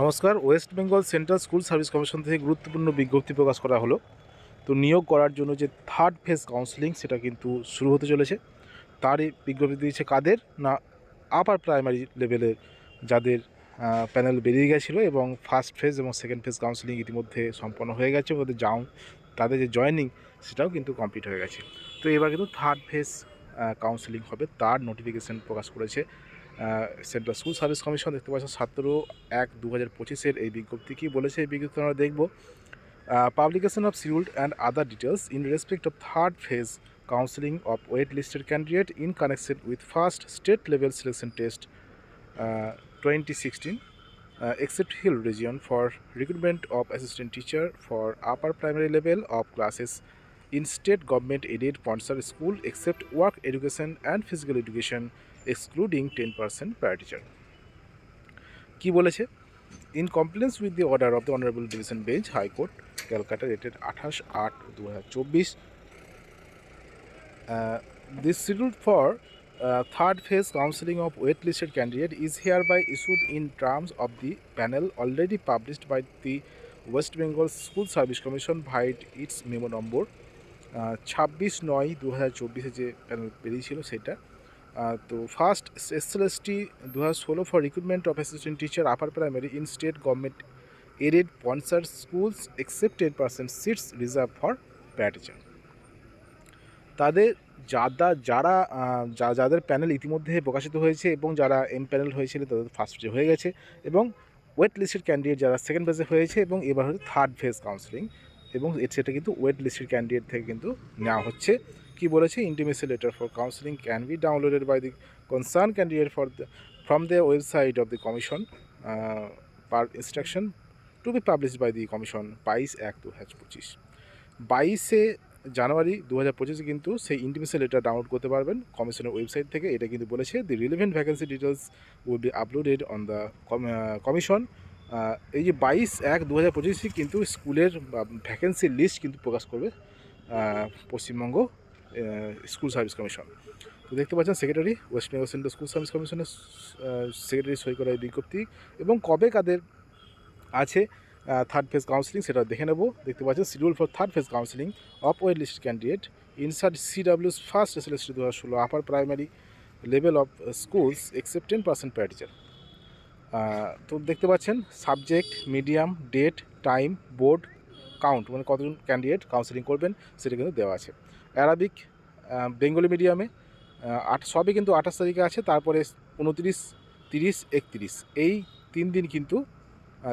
নমস্কার। West Bengal central school service commission থেকে গুরুত্বপূর্ণ বিজ্ঞপ্তি প্রকাশ করা হলো। তো নিয়োগ করার জন্য যে থার্ড ফেজ কাউন্সেলিং সেটা কিন্তু শুরু হতে চলেছে। তারই বিজ্ঞপ্তি দিয়েছে কাদের না, আপার প্রাইমারি লেভেলের যাদের প্যানেল বেরিয়ে গেছিলো এবং ফার্স্ট ফেজ এবং সেকেন্ড ফেজ কাউন্সেলিং ইতিমধ্যে সম্পন্ন হয়ে গেছে। ওদের তাদের যে জয়েনিং সেটাও কিন্তু কমপ্লিট হয়ে গেছে। তো এবার কিন্তু থার্ড ফেজ কাউন্সেলিং হবে, তার নোটিফিকেশান প্রকাশ করেছে সেন্ট্রাল স্কুল সার্ভিস কমিশন। দেখতে পাচ্ছেন 17/1/2025 এই বিজ্ঞপ্তি কী বলেছে, এই বিজ্ঞপ্তি আমরা দেখব। Publication of scheduled and other details in respect of third phase counseling of wait-listed candidate in connection with first state level selection test 2016 except Hill region for recruitment of assistant teacher for upper primary level of classes in state government aided sponsor school except work education and physical education excluding 10% para teacher। কি বলেছে? In compliance with the order of the Honorable Division Bench, High Court, Calcutta, dated 28/8/2024, this schedule for third phase counseling of wait-listed candidate is hereby issued in terms of the panel already published by the West Bengal School Service Commission via its memo number 26/9/2024 যে panel বেরিয়েছিল সেটা। তো first SLST 2016 for recruitment of assistant teacher upper primary in state government aided sponsor schools except 10% seats reserve for para teacher. তাদের যাদের panel ইতিমধ্যে প্রকাশিত হয়েছে এবং যারা এম প্যানেল হয়েছিল তাদের ফার্স্ট ফেজে হয়ে গেছে, এবং ওয়েট লিস্টেড ক্যান্ডিডেট যারা সেকেন্ড ফেজে হয়েছে, এবং এবার হচ্ছে থার্ড ফেজ কাউন্সেলিং, এবং সেটা কিন্তু ওয়েট লিস্টেড ক্যান্ডিডেট থেকে কিন্তু নেওয়া হচ্ছে। কি বলেছে? Intimation letter for counselling can be downloaded by the concern candidate from the website of the commission per instruction to be publish by the commission 22/1/2025। 22শে জানুয়ারি 2025 কিন্তু সেই ইন্টিমেসি লেটার ডাউনলোড করতে পারবেন কমিশনের ওয়েবসাইট থেকে। এটা কিন্তু বলেছে the relevant vacancy details will be uploaded on the commission. এই যে 22/1/2025 কিন্তু স্কুলের ভ্যাকেন্সির লিস্ট কিন্তু প্রকাশ করবে পশ্চিমবঙ্গ স্কুল সার্ভিস কমিশন। তো দেখতে পাচ্ছেন secretary West Bengal central school service কমিশনের সেক্রেটারি সই করা এই বিজ্ঞপ্তি, এবং কবে কাদের আছে থার্ড ফেজ কাউন্সেলিং সেটা দেখে নেব। দেখতে পাচ্ছেন schedule for third phase counselling of wait list candidate insert CW's first SLST 2016 upper primary level of schools except 10% para teacher. তো দেখতে পাচ্ছেন subject, medium, date, time, board, count, মানে কতজন ক্যান্ডিডেট কাউন্সেলিং করবেন সেটা কিন্তু দেওয়া আছে। অ্যারাবিক, বেঙ্গলি মিডিয়ামে সবই কিন্তু 28 তারিখে আছে, তারপরে 29, 30, 31 এই 3 দিন কিন্তু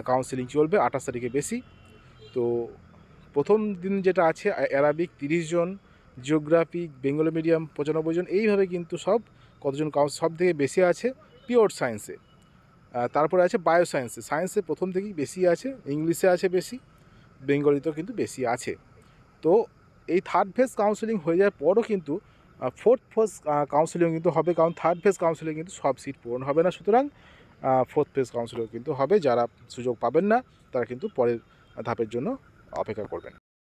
কাউন্সেলিং চলবে, 28 তারিখে বেশি। তো প্রথম দিন যেটা আছে অ্যারাবিক 30 জন, জিওগ্রাফি বেঙ্গলি মিডিয়াম 95 জন, এইভাবে কিন্তু কতজন সব থেকে বেশি আছে পিওর সায়েন্সে। তারপরে আছে বায়ো সায়েন্সে প্রথম থেকেই বেশি আছে, ইংলিশে আছে বেশি, বেঙ্গলিতেও কিন্তু বেশি আছে। তো এই থার্ড ফেজ কাউন্সেলিং হয়ে যাওয়ার পরও কিন্তু ফোর্থ ফেজ কাউন্সেলিং কিন্তু হবে, কারণ থার্ড ফেজ কাউন্সেলিং কিন্তু সব সিট পূরণ হবে না, সুতরাং ফোর্থ ফেজ কাউন্সেলিং কিন্তু হবে। যারা সুযোগ পাবেন না তারা কিন্তু পরের ধাপের জন্য অপেক্ষা করবেন।